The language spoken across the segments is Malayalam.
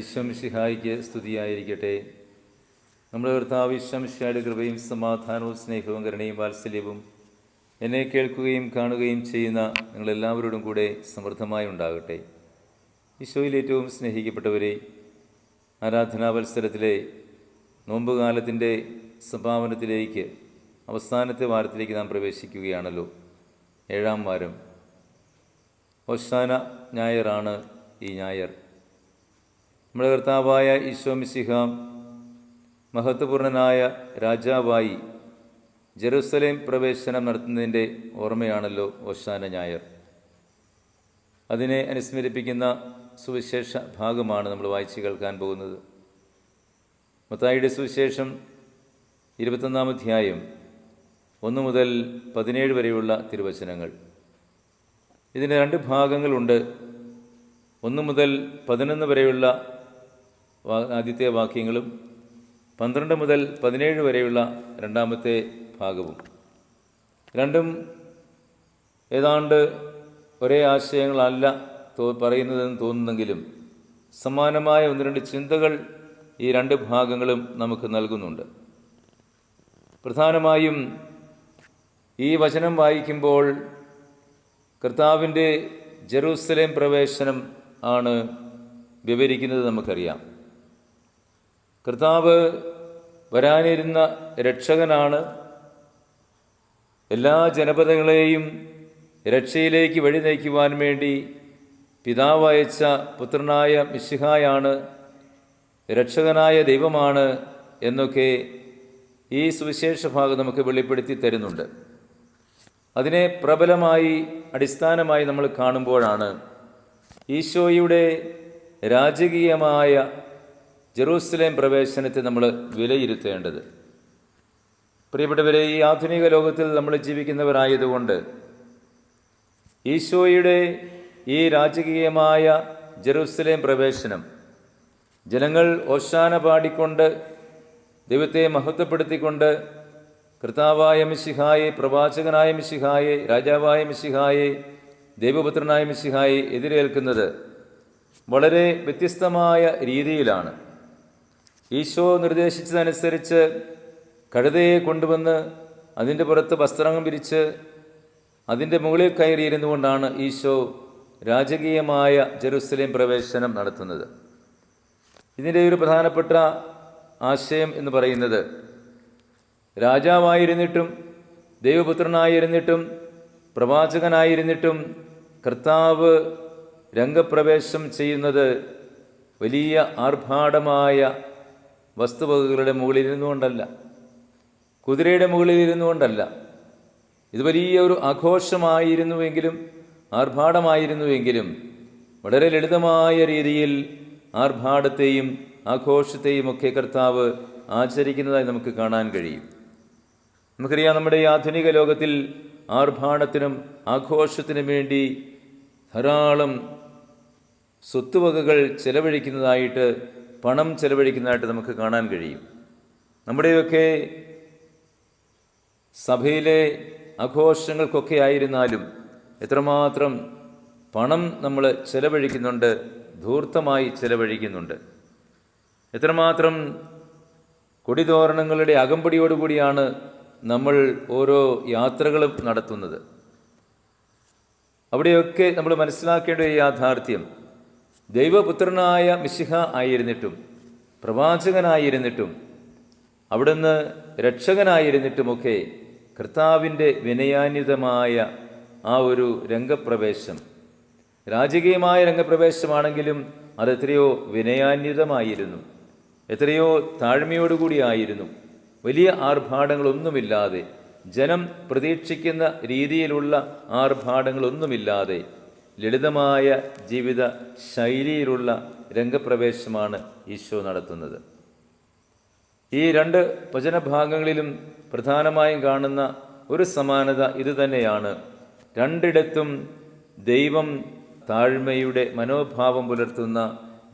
ഈശ്വംശിഹായിക്ക് സ്തുതിയായിരിക്കട്ടെ. നമ്മുടെ കർത്താവ് ഈശ്വംശിഹായുടെ കൃപയും സമാധാനവും സ്നേഹവും കരുണയും വാത്സല്യവും എന്നെ കേൾക്കുകയും കാണുകയും ചെയ്യുന്ന നിങ്ങളെല്ലാവരോടും കൂടെ സമൃദ്ധമായി ഉണ്ടാകട്ടെ. ഈശോയിൽ ഏറ്റവും സ്നേഹിക്കപ്പെട്ടവരെ, ആരാധനാവത്സരത്തിലെ നോമ്പുകാലത്തിൻ്റെ സമാപനത്തിലേക്ക്, അവസാനത്തെ വാരത്തിലേക്ക് നാം പ്രവേശിക്കുകയാണല്ലോ. 7-ാം വാരം, ഓശാന ഞായറാണ് ഈ ഞായർ. നമ്മുടെ കർത്താവായ ഈശോ മിശിഹ മഹത്വപൂർണനായ രാജാവായി ജെറുസലേം പ്രവേശനം നടത്തുന്നതിൻ്റെ ഓർമ്മയാണല്ലോ ഓശാന ഞായർ. അതിനെ അനുസ്മരിപ്പിക്കുന്ന സുവിശേഷ ഭാഗമാണ് നമ്മൾ വായിച്ച് കേൾക്കാൻ പോകുന്നത്. മത്തായിയുടെ സുവിശേഷം 21-ാം അധ്യായം 1 മുതൽ 17 വരെയുള്ള തിരുവചനങ്ങൾ. ഇതിന് 2 ഭാഗങ്ങളുണ്ട്. 1 മുതൽ 11 വരെയുള്ള ആദ്യത്തെ വാക്യങ്ങളും 12 മുതൽ 17 വരെയുള്ള രണ്ടാമത്തെ ഭാഗവും. രണ്ടും ഏതാണ്ട് ഒരേ ആശയങ്ങളല്ല പറയുന്നതെന്ന് തോന്നുന്നെങ്കിലും സമാനമായ 1-2 ചിന്തകൾ ഈ 2 ഭാഗങ്ങളും നമുക്ക് നൽകുന്നുണ്ട്. പ്രധാനമായും ഈ വചനം വായിക്കുമ്പോൾ കർത്താവിൻ്റെ ജെറൂസലേം പ്രവേശനം ആണ് വിവരിക്കുന്നത്. നമുക്കറിയാം, കർത്താവ് വരാനിരുന്ന രക്ഷകനാണ്. എല്ലാ ജനപദങ്ങളെയും രക്ഷയിലേക്ക് വഴി നയിക്കുവാൻ വേണ്ടി പിതാവ് അയച്ച പുത്രനായ മിശിഹായാണ്, രക്ഷകനായ ദൈവമാണ് എന്നൊക്കെ ഈ സുവിശേഷ ഭാഗം നമുക്ക് വെളിപ്പെടുത്തി തരുന്നുണ്ട്. അതിനെ പ്രബലമായി അടിസ്ഥാനമായി നമ്മൾ കാണുമ്പോഴാണ് ഈശോയുടെ രാജകീയമായ ജെറൂസലേം പ്രവേശനത്തെ നമ്മൾ വിലയിരുത്തേണ്ടത്. പ്രിയപ്പെട്ടവരെ, ഈ ആധുനിക ലോകത്തിൽ നമ്മൾ ജീവിക്കുന്നവരായതുകൊണ്ട് ഈശോയുടെ ഈ രാജകീയമായ ജെറൂസലേം പ്രവേശനം ജനങ്ങൾ ഓശാന പാടിക്കൊണ്ട്, ദൈവത്തെ മഹത്വപ്പെടുത്തിക്കൊണ്ട്, കർത്താവായ മിശിഹായെ, പ്രവാചകനായ മിശിഹായെ, രാജാവായ മിശിഹായെ, ദൈവപുത്രനായ മിശിഹായെ എതിരേൽക്കുന്നത് വളരെ വ്യത്യസ്തമായ രീതിയിലാണ്. ഈശോ നിർദ്ദേശിച്ചതനുസരിച്ച് കഴുതയെ കൊണ്ടുവന്ന് അതിൻ്റെ പുറത്ത് വസ്ത്രം വിരിച്ച് അതിൻ്റെ മുകളിൽ കയറിയിരുന്നു കൊണ്ടാണ് ഈശോ രാജകീയമായ ജെറുസലേം പ്രവേശനം നടത്തുന്നത്. ഇതിൻ്റെ ഒരു പ്രധാനപ്പെട്ട ആശയം എന്ന് പറയുന്നത്, രാജാവായിരുന്നിട്ടും ദൈവപുത്രനായിരുന്നിട്ടും പ്രവാചകനായിരുന്നിട്ടും കർത്താവ് രംഗപ്രവേശം ചെയ്യുന്നത് വലിയ ആർഭാടമായ വസ്തുവകകളുടെ മുകളിലിരുന്നു കൊണ്ടല്ല, കുതിരയുടെ മുകളിലിരുന്നു കൊണ്ടല്ല. ഇത് വലിയ ഒരു ആഘോഷമായിരുന്നുവെങ്കിലും, ആർഭാടമായിരുന്നുവെങ്കിലും വളരെ ലളിതമായ രീതിയിൽ ആർഭാടത്തെയും ആഘോഷത്തെയും ഒക്കെ കർത്താവ് ആചരിക്കുന്നതായി നമുക്ക് കാണാൻ കഴിയും. നമുക്കറിയാം, നമ്മുടെ ഈ ആധുനിക ലോകത്തിൽ ആർഭാടത്തിനും ആഘോഷത്തിനും വേണ്ടി ധാരാളം സ്വത്തുവകകൾ ചെലവഴിക്കുന്നതായിട്ട്, പണം ചെലവഴിക്കുന്നതായിട്ട് നമുക്ക് കാണാൻ കഴിയും. നമ്മുടെയൊക്കെ സഭയിലെ ആഘോഷങ്ങൾക്കൊക്കെ ആയിരുന്നാലും എത്രമാത്രം പണം നമ്മൾ ചെലവഴിക്കുന്നുണ്ട്, ധൂർത്തമായി ചെലവഴിക്കുന്നുണ്ട്. എത്രമാത്രം കൊടിതോരണങ്ങളുടെ അകമ്പടിയോടുകൂടിയാണ് നമ്മൾ ഓരോ യാത്രകളും നടത്തുന്നത്. അവിടെയൊക്കെ നമ്മൾ മനസ്സിലാക്കേണ്ട ഒരു യാഥാർത്ഥ്യം, ദൈവപുത്രനായ മിശിഹ ആയിരുന്നിട്ടും, പ്രവാചകനായിരുന്നിട്ടും, അവിടുന്ന് രക്ഷകനായിരുന്നിട്ടുമൊക്കെ കർത്താവിൻ്റെ വിനയാന്വിതമായ ആ ഒരു രംഗപ്രവേശം, രാജകീയമായ രംഗപ്രവേശമാണെങ്കിലും അതെത്രയോ വിനയാന്വിതമായിരുന്നു, എത്രയോ താഴ്മയോടുകൂടിയായിരുന്നു. വലിയ ആർഭാടങ്ങളൊന്നുമില്ലാതെ, ജനം പ്രതീക്ഷിക്കുന്ന രീതിയിലുള്ള ആർഭാടങ്ങളൊന്നുമില്ലാതെ ലളിതമായ ജീവിത ശൈലിയിലുള്ള രംഗപ്രവേശമാണ് ഈശോ നടത്തുന്നത്. ഈ 2 വചനഭാഗങ്ങളിലും പ്രധാനമായും കാണുന്ന ഒരു സമാനത ഇതുതന്നെയാണ്. 2ഇടത്തും ദൈവം താഴ്മയുടെ മനോഭാവം പുലർത്തുന്ന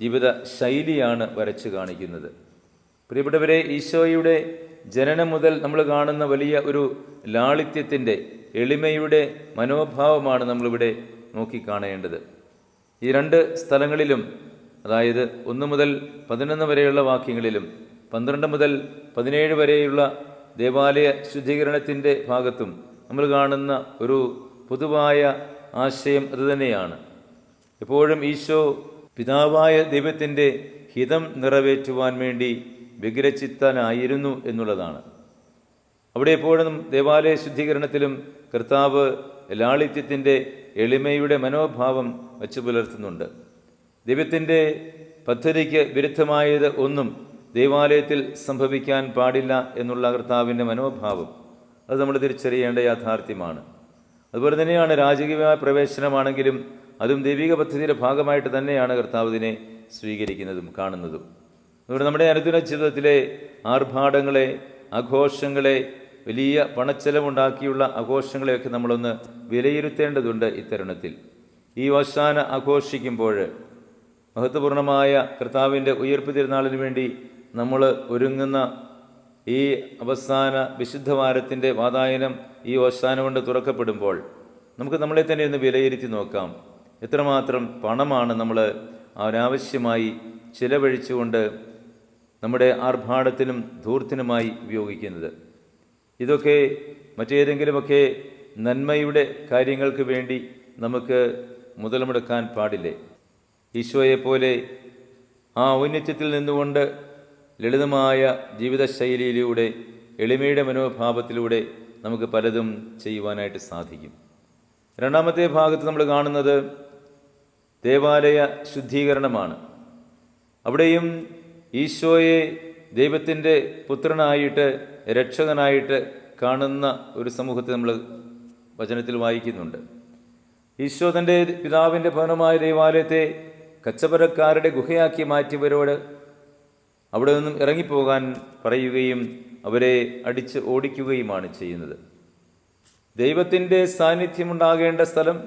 ജീവിത ശൈലിയാണ് വരച്ചു കാണിക്കുന്നത്. പ്രിയപ്പെട്ടവരെ, ഈശോയുടെ ജനനം മുതൽ നമ്മൾ കാണുന്ന വലിയ ഒരു ലാളിത്യത്തിൻ്റെ, എളിമയുടെ മനോഭാവമാണ് നമ്മളിവിടെ നോക്കിക്കാണേണ്ടത്. ഈ 2 സ്ഥലങ്ങളിലും അതായത് 1 മുതൽ 11 വരെയുള്ള വാക്യങ്ങളിലും 12 മുതൽ 17 വരെയുള്ള ദേവാലയ ശുദ്ധീകരണത്തിൻ്റെ ഭാഗത്തും നമ്മൾ കാണുന്ന ഒരു പൊതുവായ ആശയം അതുതന്നെയാണ്. എപ്പോഴും ഈശോ പിതാവായ ദൈവത്തിൻ്റെ ഹിതം നിറവേറ്റുവാൻ വേണ്ടി വ്യഗ്രചിത്തനായിരുന്നു എന്നുള്ളതാണ്. അവിടെ എപ്പോഴും ദേവാലയ ശുദ്ധീകരണത്തിലും കർത്താവ് ലാളിത്യത്തിൻ്റെ എളിമയുടെ മനോഭാവം വച്ചു പുലർത്തുന്നുണ്ട്. ദൈവത്തിൻ്റെ പദ്ധതിക്ക് വിരുദ്ധമായത് ഒന്നും ദേവാലയത്തിൽ സംഭവിക്കാൻ പാടില്ല എന്നുള്ള കർത്താവിൻ്റെ മനോഭാവം അത് നമ്മൾ തിരിച്ചറിയേണ്ട യാഥാർത്ഥ്യമാണ്. അതുപോലെ തന്നെയാണ് രാജകീയ പ്രവേശനമാണെങ്കിലും അതും ദൈവിക പദ്ധതിയുടെ ഭാഗമായിട്ട് തന്നെയാണ് കർത്താവ് ഇതിനെ സ്വീകരിക്കുന്നതും കാണുന്നതും. അതുകൊണ്ട് നമ്മുടെ അനുദിന ജീവിതത്തിലെ ആർഭാടങ്ങളെ, ആഘോഷങ്ങളെ, വലിയ പണച്ചെലവുണ്ടാക്കിയുള്ള ആഘോഷങ്ങളെയൊക്കെ നമ്മളൊന്ന് വിലയിരുത്തേണ്ടതുണ്ട്. ഇത്തരുണത്തിൽ ഈ ഓശാന ആഘോഷിക്കുമ്പോൾ മഹത്വപൂർണമായ കർത്താവിൻ്റെ ഉയർപ്പ് തിരുനാളിന് വേണ്ടി നമ്മൾ ഒരുങ്ങുന്ന ഈ അവസാന വിശുദ്ധവാരത്തിൻ്റെ വാതായനം ഈ ഓശാന കൊണ്ട് തുറക്കപ്പെടുമ്പോൾ നമുക്ക് നമ്മളെ തന്നെ ഒന്ന് വിലയിരുത്തി നോക്കാം. എത്രമാത്രം പണമാണ് നമ്മൾ അനാവശ്യമായി ചിലവഴിച്ചുകൊണ്ട് നമ്മുടെ ആർഭാടത്തിനും ധൂർത്തിനുമായി ഉപയോഗിക്കുന്നത്. ഇതൊക്കെ മറ്റേതെങ്കിലുമൊക്കെ നന്മയുടെ കാര്യങ്ങൾക്ക് വേണ്ടി നമുക്ക് മുതൽ മുടക്കാൻ പാടില്ലേ? ഈശോയെപ്പോലെ ആ ഔന്നത്യത്തിൽ നിന്നുകൊണ്ട് ലളിതമായ ജീവിതശൈലിയിലൂടെ, എളിമയുടെ മനോഭാവത്തിലൂടെ നമുക്ക് പലതും ചെയ്യുവാനായിട്ട് സാധിക്കും. രണ്ടാമത്തെ ഭാഗത്ത് നമ്മൾ കാണുന്നത് ദേവാലയ ശുദ്ധീകരണമാണ്. അവിടെയും ഈശോയെ ദൈവത്തിൻ്റെ പുത്രനായിട്ട്, രക്ഷകനായിട്ട് കാണുന്ന ഒരു സമൂഹത്തെ നമ്മൾ വചനത്തിൽ വായിക്കുന്നുണ്ട്. ഈശോ തൻ്റെ പിതാവിൻ്റെ ഭവനമായ ദേവാലയത്തെ കച്ചവടക്കാരുടെ ഗുഹയാക്കി മാറ്റിയവരോട് അവിടെ നിന്നും ഇറങ്ങിപ്പോകാൻ പറയുകയും അവരെ അടിച്ച് ഓടിക്കുകയുമാണ് ചെയ്യുന്നത്. ദൈവത്തിൻ്റെ സാന്നിധ്യമുണ്ടാകേണ്ട സ്ഥലം,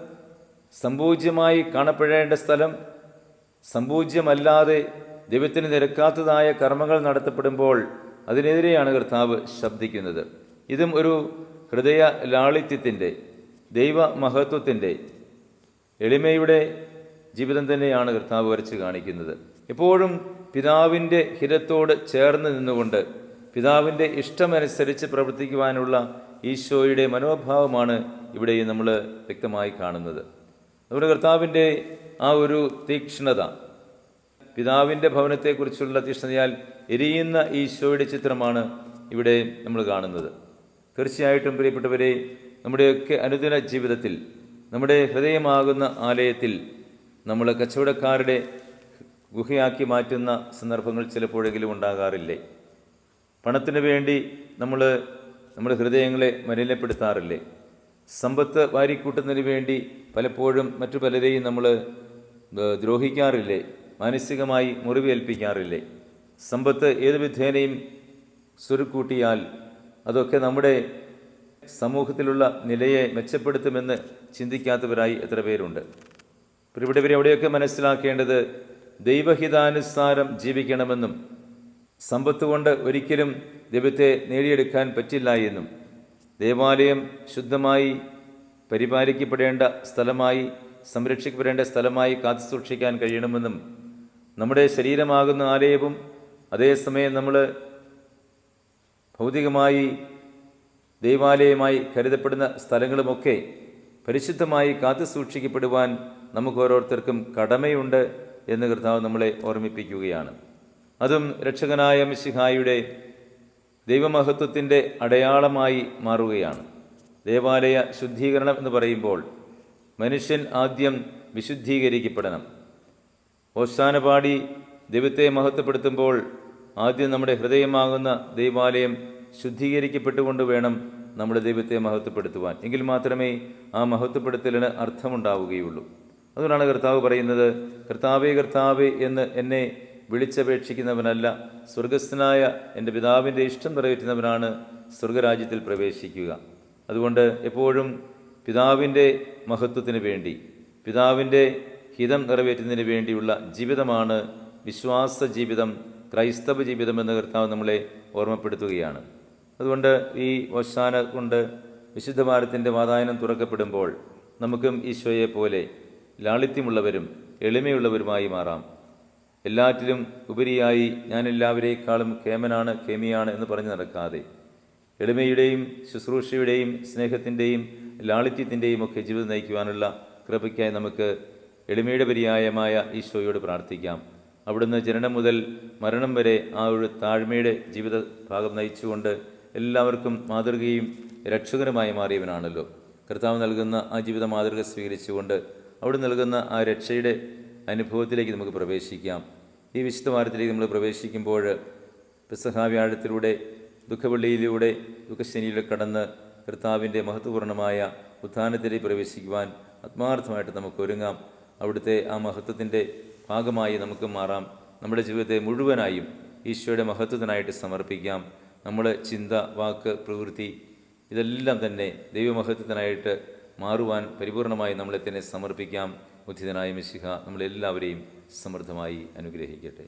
സമ്പൂജ്യമായി കാണപ്പെടേണ്ട സ്ഥലം, സമ്പൂജ്യമല്ലാതെ ദൈവത്തിന് നിരക്കാത്തതായ കർമ്മങ്ങൾ നടത്തപ്പെടുമ്പോൾ അതിനെതിരെയാണ് കർത്താവ് ശബ്ദിക്കുന്നത്. ഇതും ഒരു ഹൃദയ ലാളിത്യത്തിൻ്റെ, ദൈവമഹത്വത്തിൻ്റെ, എളിമയുടെ ജീവിതം തന്നെയാണ് കർത്താവ് വരച്ച് കാണിക്കുന്നത്. എപ്പോഴും പിതാവിൻ്റെ ഹിതത്തോട് ചേർന്ന് നിന്നുകൊണ്ട് പിതാവിൻ്റെ ഇഷ്ടമനുസരിച്ച് പ്രവർത്തിക്കുവാനുള്ള ഈശോയുടെ മനോഭാവമാണ് ഇവിടെ നമ്മൾ വ്യക്തമായി കാണുന്നത്. നമ്മുടെ കർത്താവിൻ്റെ ആ ഒരു തീക്ഷ്ണത, പിതാവിൻ്റെ ഭവനത്തെക്കുറിച്ചുള്ള തീക്ഷ്ണതയാൽ എരിയുന്ന ഈശോയുടെ ചിത്രമാണ് ഇവിടെ നമ്മൾ കാണുന്നത്. തീർച്ചയായിട്ടും പ്രിയപ്പെട്ടവരെ, നമ്മുടെയൊക്കെ അനുദിന ജീവിതത്തിൽ നമ്മുടെ ഹൃദയമാകുന്ന ആലയത്തിൽ നമ്മൾ കച്ചവടക്കാരുടെ ഗുഹയാക്കി മാറ്റുന്ന സന്ദർഭങ്ങൾ ചിലപ്പോഴെങ്കിലും ഉണ്ടാകാറില്ലേ? പണത്തിന് വേണ്ടി നമ്മുടെ ഹൃദയങ്ങളെ മലിനപ്പെടുത്താറില്ലേ? സമ്പത്ത് വാരിക്കൂട്ടുന്നതിന് വേണ്ടി പലപ്പോഴും മറ്റു പലരെയും നമ്മൾ ദ്രോഹിക്കാറില്ലേ? മാനസികമായി മുറിവേൽപ്പിക്കാറില്ലേ? സമ്പത്ത് ഏത് വിധേനയും സ്വരുക്കൂട്ടിയാൽ അതൊക്കെ നമ്മുടെ സമൂഹത്തിലുള്ള നിലയെ മെച്ചപ്പെടുത്തുമെന്ന് ചിന്തിക്കാത്തവരായി എത്ര പേരുണ്ട്? ഇവിടെ അവിടെയൊക്കെ മനസ്സിലാക്കേണ്ടത് ദൈവഹിതാനുസാരം ജീവിക്കണമെന്നും സമ്പത്ത് കൊണ്ട് ഒരിക്കലും ദൈവത്തെ നേടിയെടുക്കാൻ പറ്റില്ല എന്നും ദേവാലയം ശുദ്ധമായി പരിപാലിക്കപ്പെടേണ്ട സ്ഥലമായി, സംരക്ഷിക്കപ്പെടേണ്ട സ്ഥലമായി കാത്തു സൂക്ഷിക്കാൻ കഴിയണമെന്നും നമ്മുടെ ശരീരമാകുന്ന ആലയവും അതേസമയം നമ്മൾ ഭൗതികമായി ദൈവാലയമായി കരുതപ്പെടുന്ന സ്ഥലങ്ങളുമൊക്കെ പരിശുദ്ധമായി കാത്തു സൂക്ഷിക്കപ്പെടുവാൻ നമുക്ക് ഓരോരുത്തർക്കും കടമയുണ്ട് എന്ന് കർത്താവ് നമ്മളെ ഓർമ്മിപ്പിക്കുകയാണ്. അതും രക്ഷകനായ മിശിഹായുടെ ദൈവമഹത്വത്തിൻ്റെ അടയാളമായി മാറുകയാണ്. ദേവാലയ ശുദ്ധീകരണം എന്ന് പറയുമ്പോൾ മനുഷ്യൻ ആദ്യം വിശുദ്ധീകരിക്കപ്പെടണം. ഓശാന പാടി ദൈവത്തെ മഹത്വപ്പെടുത്തുമ്പോൾ ആദ്യം നമ്മുടെ ഹൃദയമാകുന്ന ദൈവാലയം ശുദ്ധീകരിക്കപ്പെട്ടുകൊണ്ട് വേണം നമ്മുടെ ദൈവത്തെ മഹത്വപ്പെടുത്തുവാൻ. എങ്കിൽ മാത്രമേ ആ മഹത്വപ്പെടുത്തലിന് അർത്ഥമുണ്ടാവുകയുള്ളൂ. അതുകൊണ്ടാണ് കർത്താവ് പറയുന്നത്, കർത്താവേ കർത്താവേ എന്ന് എന്നെ വിളിച്ചപേക്ഷിക്കുന്നവനല്ല, സ്വർഗസ്ഥനായ എൻ്റെ പിതാവിൻ്റെ ഇഷ്ടം നിറവേറ്റുന്നവനാണ് സ്വർഗരാജ്യത്തിൽ പ്രവേശിക്കുക. അതുകൊണ്ട് എപ്പോഴും പിതാവിൻ്റെ മഹത്വത്തിന് വേണ്ടി, പിതാവിൻ്റെ ഹിതം നിറവേറ്റുന്നതിന് വേണ്ടിയുള്ള ജീവിതമാണ് വിശ്വാസ ജീവിതം, ക്രൈസ്തവ ജീവിതമെന്ന് കർത്താവ് നമ്മളെ ഓർമ്മപ്പെടുത്തുകയാണ്. അതുകൊണ്ട് ഈ ഓശാന കൊണ്ട് വിശുദ്ധവാരത്തിൻ്റെ വാതായനം തുറക്കപ്പെടുമ്പോൾ നമുക്കും ഈശോയെ പോലെ ലാളിത്യമുള്ളവരും എളിമയുള്ളവരുമായി മാറാം. എല്ലാറ്റിലും ഉപരിയായി ഞാൻ എല്ലാവരേക്കാളും കേമനാണ്, കേമിയാണ് എന്ന് പറഞ്ഞു നടക്കാതെ എളിമയുടെയും ശുശ്രൂഷയുടെയും സ്നേഹത്തിൻ്റെയും ലാളിത്യത്തിൻ്റെയും ഒക്കെ ജീവിതം നയിക്കുവാനുള്ള കൃപയ്ക്കായി നമുക്ക് എളിമയുടെ പര്യായമായ ഈശോയോട് പ്രാർത്ഥിക്കാം. അവിടുന്ന് ജനനം മുതൽ മരണം വരെ ആ ഒരു താഴ്മയുടെ ജീവിത ഭാഗം നയിച്ചുകൊണ്ട് എല്ലാവർക്കും മാതൃകയും രക്ഷകനുമായി മാറിയവനാണല്ലോ. കർത്താവ് നൽകുന്ന ആ ജീവിത മാതൃക സ്വീകരിച്ചുകൊണ്ട് അവിടെ നൽകുന്ന ആ രക്ഷയുടെ അനുഭവത്തിലേക്ക് നമുക്ക് പ്രവേശിക്കാം. ഈ വിശുദ്ധ വാരത്തിലേക്ക് നമ്മൾ പ്രവേശിക്കുമ്പോൾ പെസഹ വ്യാഴത്തിലൂടെ ദുഃഖവെള്ളിയിലൂടെ ദുഃഖശനിയിലൂടെ കടന്ന് കർത്താവിൻ്റെ മഹത്വപൂർണ്ണമായ ഉത്ഥാനത്തിലേക്ക് പ്രവേശിക്കുവാൻ ആത്മാർത്ഥമായിട്ട് നമുക്ക് ഒരുങ്ങാം. അവിടുത്തെ ആ മഹത്വത്തിൻ്റെ ഭാഗമായി നമുക്ക് മാറാം. നമ്മുടെ ജീവിതത്തെ മുഴുവനായും ഈശോയുടെ മഹത്വത്തിനായിട്ട് സമർപ്പിക്കാം. നമ്മൾ ചിന്ത, വാക്ക്, പ്രവൃത്തി ഇതെല്ലാം തന്നെ ദൈവമഹത്വത്തിനായിട്ട് മാറുവാൻ പരിപൂർണമായി നമ്മളെ തന്നെ സമർപ്പിക്കാം. ഉദ്ധിതനായ മിശിഹ നമ്മളെല്ലാവരെയും സമൃദ്ധമായി അനുഗ്രഹിക്കട്ടെ.